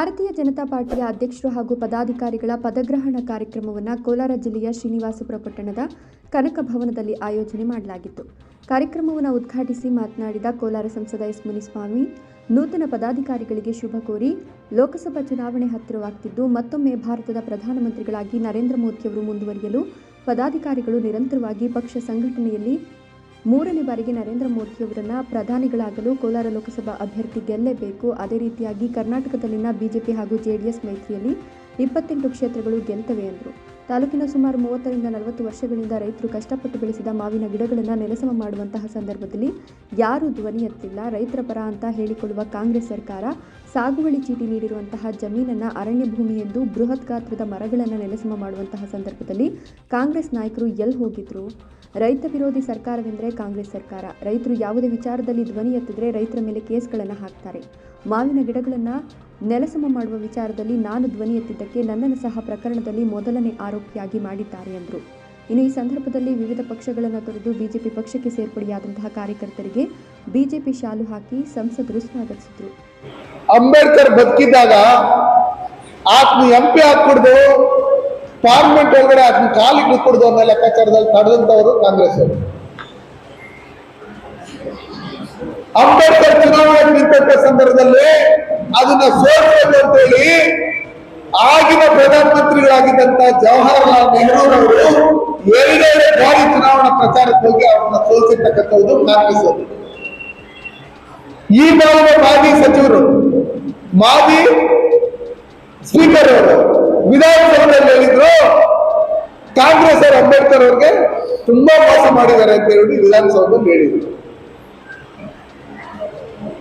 ಭಾರತೀಯ ಜನತಾ ಪಾರ್ಟಿಯ ಅಧ್ಯಕ್ಷರು ಹಾಗೂ ಪದಾಧಿಕಾರಿಗಳ ಪದಗ್ರಹಣ ಕಾರ್ಯಕ್ರಮವನ್ನು ಕೋಲಾರ ಜಿಲ್ಲೆಯ ಶ್ರೀನಿವಾಸಪುರ ಪಟ್ಟಣದ ಕನಕ ಭವನದಲ್ಲಿ ಆಯೋಜನೆ ಮಾಡಲಾಗಿತ್ತು. ಕಾರ್ಯಕ್ರಮವನ್ನು ಉದ್ಘಾಟಿಸಿ ಮಾತನಾಡಿದ ಕೋಲಾರ ಸಂಸದ ಎಸ್ ಮುನಿಸ್ವಾಮಿ, ನೂತನ ಪದಾಧಿಕಾರಿಗಳಿಗೆ ಶುಭ ಕೋರಿ ಲೋಕಸಭಾ ಚುನಾವಣೆ ಹತ್ತಿರವಾಗುತ್ತಿದ್ದು ಮತ್ತೊಮ್ಮೆ ಭಾರತದ ಪ್ರಧಾನಮಂತ್ರಿಗಳಾಗಿ ನರೇಂದ್ರ ಮೋದಿಯವರು ಮುಂದುವರಿಯಲು ಪದಾಧಿಕಾರಿಗಳು ನಿರಂತರವಾಗಿ ಪಕ್ಷ ಸಂಘಟನೆಯಲ್ಲಿ ಮೂರನೇ ಬಾರಿಗೆ ನರೇಂದ್ರ ಮೋದಿಯವರನ್ನ ಪ್ರಧಾನಿಗಳಾಗಲು ಕೋಲಾರ ಲೋಕಸಭಾ ಅಭ್ಯರ್ಥಿ ಗೆಲ್ಲಲೇಬೇಕು. ಅದೇ ರೀತಿಯಾಗಿ ಕರ್ನಾಟಕದಲ್ಲಿನ ಬಿಜೆಪಿ ಹಾಗೂ ಜೆಡಿಎಸ್ ಮೈತ್ರಿಯಲ್ಲಿ 28 ಕ್ಷೇತ್ರಗಳು ಗೆಲ್ತವೆ ಎಂದರು. ತಾಲೂಕಿನ ಸುಮಾರು 30 ರಿಂದ 40 ವರ್ಷಗಳಿಂದ ರೈತರು ಕಷ್ಟಪಟ್ಟು ಬೆಳೆಸಿದ ಮಾವಿನ ಗಿಡಗಳನ್ನು ನೆಲಸಮ ಮಾಡುವಂತಹ ಸಂದರ್ಭದಲ್ಲಿ ಯಾರೂ ಧ್ವನಿ ಎತ್ತಿಲ್ಲ. ರೈತರ ಪರ ಅಂತ ಹೇಳಿಕೊಳ್ಳುವ ಕಾಂಗ್ರೆಸ್ ಸರ್ಕಾರ ಸಾಗುವಳಿ ಚೀಟಿ ನೀಡಿರುವಂತಹ ಜಮೀನನ್ನು ಅರಣ್ಯ ಭೂಮಿ ಎಂದು ಬೃಹತ್ ಗಾತ್ರದ ಮರಗಳನ್ನು ನೆಲಸಮ ಮಾಡುವಂತಹ ಸಂದರ್ಭದಲ್ಲಿ ಕಾಂಗ್ರೆಸ್ ನಾಯಕರು ಎಲ್ಲಿ ಹೋಗಿದ್ರು? ರೈತ ವಿರೋಧಿ ಸರ್ಕಾರವೆಂದರೆ ಕಾಂಗ್ರೆಸ್ ಸರ್ಕಾರ. ರೈತರು ಯಾವುದೇ ವಿಚಾರದಲ್ಲಿ ಧ್ವನಿ ಎತ್ತಿದ್ರೆ ರೈತರ ಮೇಲೆ ಕೇಸ್ಗಳನ್ನು ಹಾಕ್ತಾರೆ. ಮಾವಿನ ಗಿಡಗಳನ್ನು ನೆಲಸಮ ಮಾಡುವ ವಿಚಾರದಲ್ಲಿ ನಾನು ಧ್ವನಿ ಎತ್ತಿದ್ದಕ್ಕೆ ನನ್ನನ್ನು ಸಹ ಪ್ರಕರಣದಲ್ಲಿ ಮೊದಲನೇ ಆರೋಪಿಯಾಗಿ ಮಾಡಿದ್ದಾರೆ ಎಂದರು. ಇನ್ನು ಈ ಸಂದರ್ಭದಲ್ಲಿ ವಿವಿಧ ಪಕ್ಷಗಳನ್ನು ತೊರೆದು ಬಿಜೆಪಿ ಪಕ್ಷಕ್ಕೆ ಸೇರ್ಪಡೆಯಾದಂತಹ ಕಾರ್ಯಕರ್ತರಿಗೆ ಬಿಜೆಪಿ ಶಾಲು ಹಾಕಿ ಸಂಸದರು ಸ್ವಾಗತಿಸಿದರು. ಅಂಬೇಡ್ಕರ್ ಬದುಕಿದ್ದಾಗ ಆತ್ಮ ಎಂಪಿ ಹಾಕ್ಬಿಡ್ದು ಪಾರ್ಲಿಮೆಂಟ್ ಒಳಗಡೆ ಆತ್ಮ ಕಾಲಿಗೆ ಕೊಡ್ದು ಅನ್ನೋ ಲೆಕ್ಕಾಚಾರದಲ್ಲಿ ತಡೆದಂತವರು ಕಾಂಗ್ರೆಸ್ ಅವರು. ಅಂಬೇಡ್ಕರ್ ಚುನಾವಣೆ ನಿಂತ ಸಂದರ್ಭದಲ್ಲಿ ಅದನ್ನ ಸೋಲಿಸಬೇಕು ಅಂತ ಹೇಳಿ ಆಗಿನ ಪ್ರಧಾನಮಂತ್ರಿಗಳಾಗಿದ್ದಂತ ಜವಾಹರಲಾಲ್ ನೆಹರೂರವರು 2 ಬಾರಿ ಚುನಾವಣಾ ಪ್ರಚಾರಕ್ಕೆ ಹೋಗಿ ಅವ್ರನ್ನ ಸೋಲಿಸಿರ್ತಕ್ಕಂಥದ್ದು ಕಾಂಗ್ರೆಸ್ ಅವರು. ಈ ಬಾರಿಯ ಮಾಜಿ ಸಚಿವರು, ಮಾಜಿ ಸ್ಪೀಕರ್ ಅವರು ವಿಧಾನಸಭೆಯಲ್ಲಿ ಹೇಳಿದ್ರು ಕಾಂಗ್ರೆಸ್ ಅವರು ಅಂಬೇಡ್ಕರ್ ಅವ್ರಿಗೆ ತುಂಬಾ ಮೋಸ ಮಾಡಿದ್ದಾರೆ ಅಂತ ಹೇಳಿ ವಿಧಾನಸಭೆಯಲ್ಲಿ ಹೇಳಿದ್ರು.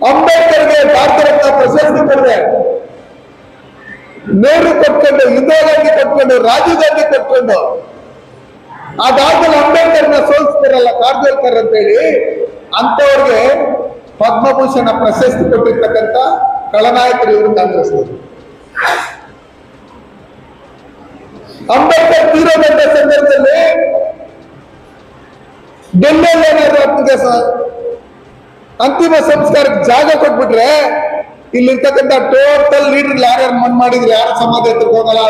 ಅಂಬೇಡ್ಕರ್ಗೆ ಭಾರತ ರತ್ನ ಪ್ರಶಸ್ತಿ ಕೊಟ್ಟರೆ, ನೆಹರು ಕೊಟ್ಕೊಂಡು, ಇಂದಿರಾ ಗಾಂಧಿ ಕೊಟ್ಕೊಂಡು, ರಾಜೀವ್ ಗಾಂಧಿ ಕೊಟ್ಕೊಂಡು, ಅದಾದ್ಮೇಲೆ ಅಂಬೇಡ್ಕರ್ನ ಸೋಲಿಸ್ತಾರಲ್ಲ ಕಾರ್ಜೋಲ್ಕರ್ ಅಂತ ಹೇಳಿ, ಅಂತವ್ರಿಗೆ ಪದ್ಮಭೂಷಣ ಪ್ರಶಸ್ತಿ ಕೊಟ್ಟಿರ್ತಕ್ಕಂಥ ಖಳನಾಯಕರು ಇವರು ಕಾಂಗ್ರೆಸ್ ಅವರು. ಅಂಬೇಡ್ಕರ್ ತೀರೋದಂತ ಸಂದರ್ಭದಲ್ಲಿ ಡೆಲ್ಲಿಯಲ್ಲಿ ಏನಾದ್ರು ಅಂತಿಮ ಸಂಸ್ಕಾರಕ್ಕೆ ಜಾಗ ಕೊಟ್ಬಿಟ್ರೆ ಇಲ್ಲಿರ್ತಕ್ಕಂಥ ಟೋಟಲ್ ಲೀಡರ್ ಯಾರ್ಯಾರು ಮನ್ ಮಾಡಿದ್ರೆ ಯಾರ ಸಮಾಧಿ ಹತ್ರಕ್ಕೆ ಹೋಗಲ್ಲ,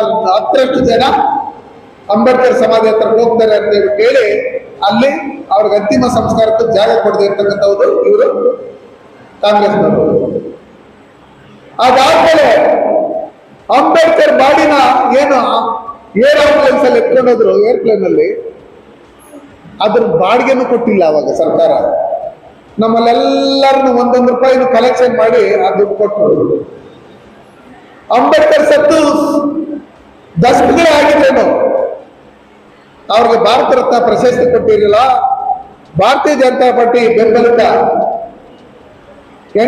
10ರಷ್ಟು ಜನ ಅಂಬೇಡ್ಕರ್ ಸಮಾಧಿ ಹತ್ರಕ್ಕೆ ಹೋಗ್ತಾರೆ ಅಂತ ಹೇಳಿ ಅಲ್ಲಿ ಅವ್ರಿಗೆ ಅಂತಿಮ ಸಂಸ್ಕಾರಕ್ಕೆ ಜಾಗ ಕೊಡದೆ ಇರ್ತಕ್ಕಂಥವ್ರು ಇವರು ಕಾಂಗ್ರೆಸ್ನವರು. ಅದಾದ್ಮೇಲೆ ಅಂಬೇಡ್ಕರ್ ಬಾಡಿನ ಏನು ಏರ್ ಆಂಬುಲೆನ್ಸ್ ಅಲ್ಲಿ ಎತ್ಕೊಂಡೋದ್ರು, ಏರ್ಪ್ಲೇನ್ ಅಲ್ಲಿ, ಅದ್ರ ಬಾಡಿಗೆನೂ ಕೊಟ್ಟಿಲ್ಲ ಅವಾಗ ಸರ್ಕಾರ. ನಮ್ಮಲ್ಲೆಲ್ಲರನ್ನು 1 ರೂಪಾಯಿನೂ ಕಲೆಕ್ಷನ್ ಮಾಡಿ ಆ ದುಡ್ಡು ಕೊಟ್ಟರು. ಅಂಬೇಡ್ಕರ್ ಸತ್ತು ದಶಕಗಳೇ ಆಗಿದ್ದೇನು, ಅವ್ರಿಗೆ ಭಾರತ ರತ್ನ ಪ್ರಶಸ್ತಿ ಕೊಟ್ಟಿರಲಿಲ್ಲ. ಭಾರತೀಯ ಜನತಾ ಪಾರ್ಟಿ ಬೆಂಬಲಿತ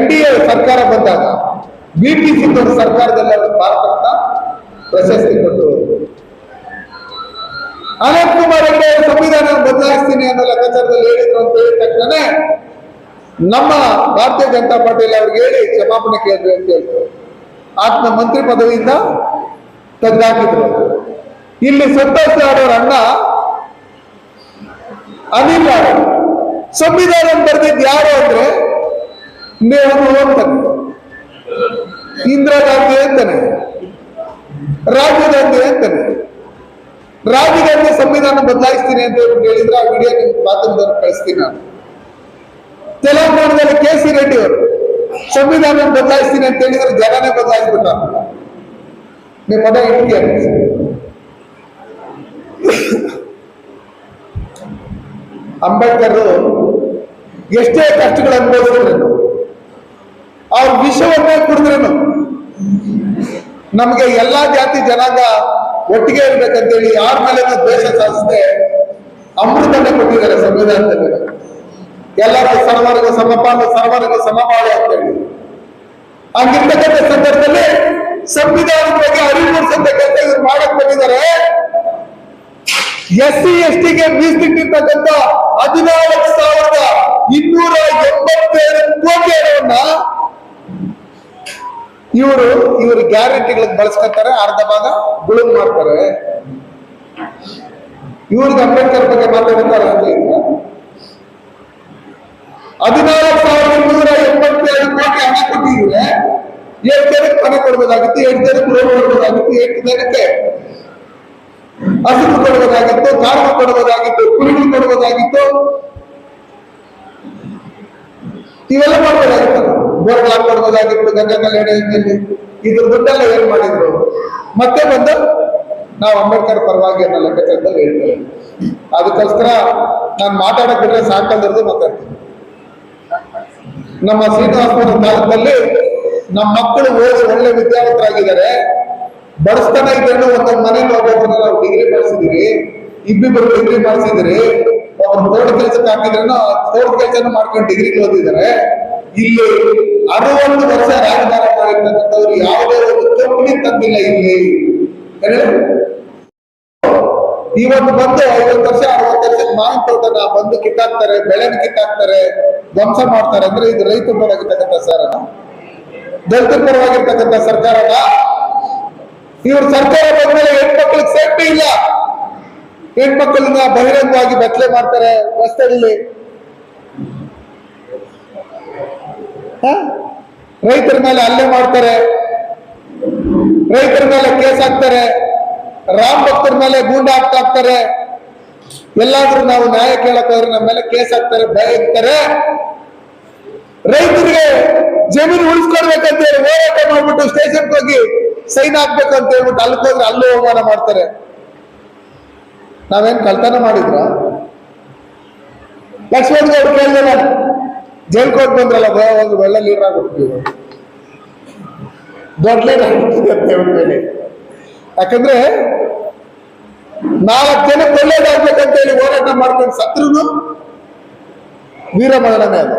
NDA ಸರ್ಕಾರ ಬಂದಾಗ BP ಸಿಂಗ್ ಸರ್ಕಾರದಲ್ಲಿ ಭಾರತ ರತ್ನ ಪ್ರಶಸ್ತಿ ಕೊಟ್ಟರು. ಅನಂತ್ ಕುಮಾರ್ ಹೆಗಡೆ ಸಂವಿಧಾನ ಬದಲಾಯಿಸ್ತೀನಿ ಅನ್ನೋ ಲೆಕ್ಕಾಚಾರದಲ್ಲಿ ಹೇಳಿದ್ರು ಅಂತ ಹೇಳಿದ ತಕ್ಷಣ ನಮ್ಮ ಭಾರತೀಯ ಜನತಾ ಪಾರ್ಟಿಯಲ್ಲಿ ಅವ್ರಿಗೆ ಹೇಳಿ ಕ್ಷಮಾಪಣೆ ಕೇಳಿದ್ರು ಅಂತ ಹೇಳ್ತಾರೆ. ಆತ್ಮ ಮಂತ್ರಿ ಪದವಿಯಿಂದ ತೆಗೆದಾಕಿದ್ರು. ಇಲ್ಲಿ ಸಂತೋಷ್ ಲಾಡ್ ಅವರ ಅಣ್ಣ ಅನಿಲ್ ಲಾಡ್ ಸಂವಿಧಾನ ಬರೆದಿದ್ದು ಯಾರು ಅಂದ್ರೆ ನೆಹರು ಅಂತಾನೆ, ಇಂದಿರಾ ಗಾಂಧಿ ಅಂತಾನೆ, ರಾಜೀವ್ ಗಾಂಧಿ ಅಂತಾನೆ. ರಾಜೀವ್ ಗಾಂಧಿ ಸಂವಿಧಾನ ಬದಲಾಯಿಸ್ತೀನಿ ಅಂತ ಹೇಳಿದ್ರೆ ಆ ವಿಡಿಯೋ ನಿಮ್ಗೆ ಮಾಧ್ಯಮದವ್ರು ಕಳಿಸ್ತೀನಿ ನಾನು. ತೆಲಂಗಾಣದಲ್ಲಿ KC ರೆಡ್ಡಿ ಅವರು ಸಂವಿಧಾನ ಬದಲಾಯಿಸ್ತೀನಿ ಅಂತ ಹೇಳಿದ್ರೆ ಜನನೇ ಬದಲಾಯಿಸ್ಬಿಟ್ಟ. ನೀವು ಪದ ಇಟ್ಟಿಗೆ ಅಂಬೇಡ್ಕರ್ ಎಷ್ಟೇ ಕಷ್ಟಗಳು ಅನುಭವಿಸಿದ್ರೇನು, ಅವ್ರ ವಿಷವನ್ನೇ ಕುಡಿದ್ರೇನು ನಮ್ಗೆ ಎಲ್ಲಾ ಜಾತಿ ಜನಾಂಗ ಒಟ್ಟಿಗೆ ಇರ್ಬೇಕಂತೇಳಿ ಯಾರ ಮೇಲೆ ದ್ವೇಷ ಸಾಧಿಸದೆ ಅಮೃತನೇ ಕೊಟ್ಟಿದ್ದಾರೆ ಸಂವಿಧಾನದಲ್ಲಿ. ಎಲ್ಲರಿಗೂ ಸರ್ವರಿಗೂ ಸಮಪಾಲು, ಸರ್ವರಿಗೂ ಸಮಪಾಲು ಅಂತ ಹೇಳಿ. ಹಂಗಿರ್ತಕ್ಕಂಥ ಸಂದರ್ಭದಲ್ಲಿ ಸಂವಿಧಾನದ ಬಗ್ಗೆ ಅರಿವು ಮೂಡಿಸಂತ ಕೆಲಸ ಇವ್ರು ಮಾಡಕ್ ಬಂದಿದ್ದಾರೆ. SC STಗೆ ಮೀಸಲಿಟ್ಟಿರ್ತಕ್ಕಂಥ 14,287 ಕೋಟಿ ಹಣವನ್ನ ಇವರು ಗ್ಯಾರಂಟಿಗಳಿಗೆ ಬಳಸ್ಕೊತಾರೆ, ಅರ್ಧ ಭಾಗ ಗುಳುಂ ಮಾಡ್ತಾರೆ. ಇವ್ರಿಗೆ ಅಂಬೇಡ್ಕರ್ ಬಗ್ಗೆ ಮಾತಾಡ್ತಾರೆ ಅಂತ ಇದ್ರೆ 14,287 ಕೋಟಿ ಹಣ ಕೊಟ್ಟಿದ್ರೆ ಎಷ್ಟು ಜನಕ್ಕೆ ಮನೆ ಕೊಡ್ಬೋದಾಗಿತ್ತು, ಎಷ್ಟು ಜನಕ್ಕೆ ರೋಡ್ ಕೊಡ್ಬೋದಾಗಿತ್ತು, ಎಷ್ಟು ಜನಕ್ಕೆ ಹಸಿರು ಕೊಡ್ಬೋದಾಗಿತ್ತು, ಕಾರು ಕೊಡ್ಬೋದಾಗಿತ್ತು, ಕುರಿಗಳು ಕೊಡ್ಬೋದಾಗಿತ್ತು, ಇವೆಲ್ಲ ಮಾಡ್ಬೋದಾಗಿತ್ತು. ಬೋರ್ಗಳು ಹಾಕೊಡ್ಬೋದಾಗಿತ್ತು ಗಂಗಾ ಕಲ್ಯಾಣ ಯೋಜನೆಯಲ್ಲಿ. ಇದ್ರ ದುಡ್ಡೆಲ್ಲ ಏನ್ ಮಾಡಿದ್ರು? ಮತ್ತೆ ಬಂದು ನಾವು ಅಂಬೇಡ್ಕರ್ ಪರವಾಗಿ ಅನ್ನೋ ಲೆಕ್ಕಾಚಾರದಲ್ಲಿ ಹೇಳ್ತೇವೆ. ಅದಕ್ಕೋಸ್ಕರ ನಾನು ಮಾತಾಡಕ್ ಬಿಟ್ರೆ ಸಾಕಂದ್ರದ್ದು ಮಾತಾಡ್ತೀನಿ. ನಮ್ಮ ಶ್ರೀನಿವಾಸಪುರ ತಾಲೂಕಲ್ಲಿ ನಮ್ಮ ಮಕ್ಕಳು ಓದಿ ಒಳ್ಳೆ ವಿದ್ಯಾವಂತರಾಗಿದ್ದಾರೆ. ಬಡಸ್ತನ ಇದ್ರೂ ಒಂದೊಂದು ಮನೇಲಿ ಒಬ್ಬೊಬ್ಬರನ್ನ ನಾವು ಡಿಗ್ರಿ ಮಾಡಿಸಿದಿರಿ, ಇಬ್ಬಿಬ್ಬರು ಡಿಗ್ರಿ ಮಾಡಿಸಿದಿರಿ. ಒಬ್ಬರು ತೋಟ ಕೆಲಸಕ್ಕೆ ಹಾಕಿದ್ರೂ ತೋಟ ಕೆಲಸನ ಮಾಡ್ಕೊಂಡು ಡಿಗ್ರಿ ಓದಿದ್ದಾರೆ. ಇಲ್ಲಿ 60 ವರ್ಷ ರಾಜಕಾರಣ ಮಾಡಿರ್ತಕ್ಕಂಥವ್ರು ಯಾವುದೇ ಒಂದು ಕಂಪನಿ ತಂದಿಲ್ಲ ಇಲ್ಲಿ. ಇವತ್ತು ಬಂದು 50 ವರ್ಷ 60 ವರ್ಷಕ್ಕೆ ಮಾವಿನ ತೋಟನ ಬಂದು ಕಿತ್ತಾಕ್ತಾರೆ, ಬೆಳೆನ ಕಿತ್ತಾಕ್ತಾರೆ, ಧ್ವಂಸ ಮಾಡ್ತಾರೆ. ಅಂದ್ರೆ ಇದು ರೈತರ ಪರವಾಗಿರ್ತಕ್ಕಂಥ ಸರ್ಕಾರನ, ದಲಿತರ ಪರವಾಗಿರ್ತಕ್ಕಂಥ ಸರ್ಕಾರನ? ಇವ್ರ ಸರ್ಕಾರ ಬಂದ್ಮೇಲೆ ಹೆಣ್ಮಕ್ಳಿಗೆ ಸೇಫ್ಟಿ ಇಲ್ಲ. ಹೆಣ್ಮಕ್ಳನ್ನ ಬಹಿರಂಗವಾಗಿ ಬೆತ್ತಲೆ ಮಾಡ್ತಾರೆ ರಸ್ತೆಯಲ್ಲಿ. ರೈತರ ಮೇಲೆ ಹಲ್ಲೆ ಮಾಡ್ತಾರೆ, ರೈತರ ಮೇಲೆ ಕೇಸ್ ಹಾಕ್ತಾರೆ, ರಾಮ್ ಭಕ್ತರ ಮೇಲೆ ಗೂಂಡಾ ಹಾಕ್ತಾರೆ. ಎಲ್ಲಾದ್ರೂ ನಾವು ನ್ಯಾಯ ಕೇಳಕ್ ಹೋದ್ರೆ ನಮ್ಮ ಮೇಲೆ ಕೇಸ್ ಹಾಕ್ತಾರೆ, ಭಯ ಇರ್ತಾರೆ. ರೈತರಿಗೆ ಜಮೀನು ಉಳಿಸ್ಕೊಡ್ಬೇಕಂತ ಹೇಳಿ ಹೋರಾಟ ಮಾಡ್ಬಿಟ್ಟು ಸ್ಟೇಷನ್ಗೆ ಹೋಗಿ ಸೈನ್ ಹಾಕ್ಬೇಕು ಅಂತ ಹೇಳ್ಬಿಟ್ಟು ಅಲ್ಲಿಗೆ ಹೋದ್ರೆ ಅಲ್ಲೂ ಅವಮಾನ ಮಾಡ್ತಾರೆ. ನಾವೇನ್ ಕಳ್ತನ ಮಾಡಿದ್ರ? ಲಕ್ಷ್ಮಣ್ ಗೌಡ್ ಕೇಳಿದೆ ನಾನು, ಜೈಲ್ ಕೋರ್ಟ್ ಬಂದ್ರಲ್ಲ, ಒಂದು ಒಳ್ಳೆ ಲೀಡರ್ ಆಗ್ಬಿಟ್ಟಿದ್ದೀವಿ, ದೊಡ್ಡ ಲೀಡರ್ ಆಗ್ಬಿಟ್ಟಿದೆ ಅಂತ ಹೇಳ್ಬೇಡಿ. ಯಾಕಂದ್ರೆ 4 ಜನಕ್ಕೆ ಒಳ್ಳೇದಾಗ್ಬೇಕಂತ ಹೇಳಿ ಹೋರಾಟ ಮಾಡ್ಕೊಂಡು ಸತ್ರುನು ವೀರಮರಣನೇ ಅದು.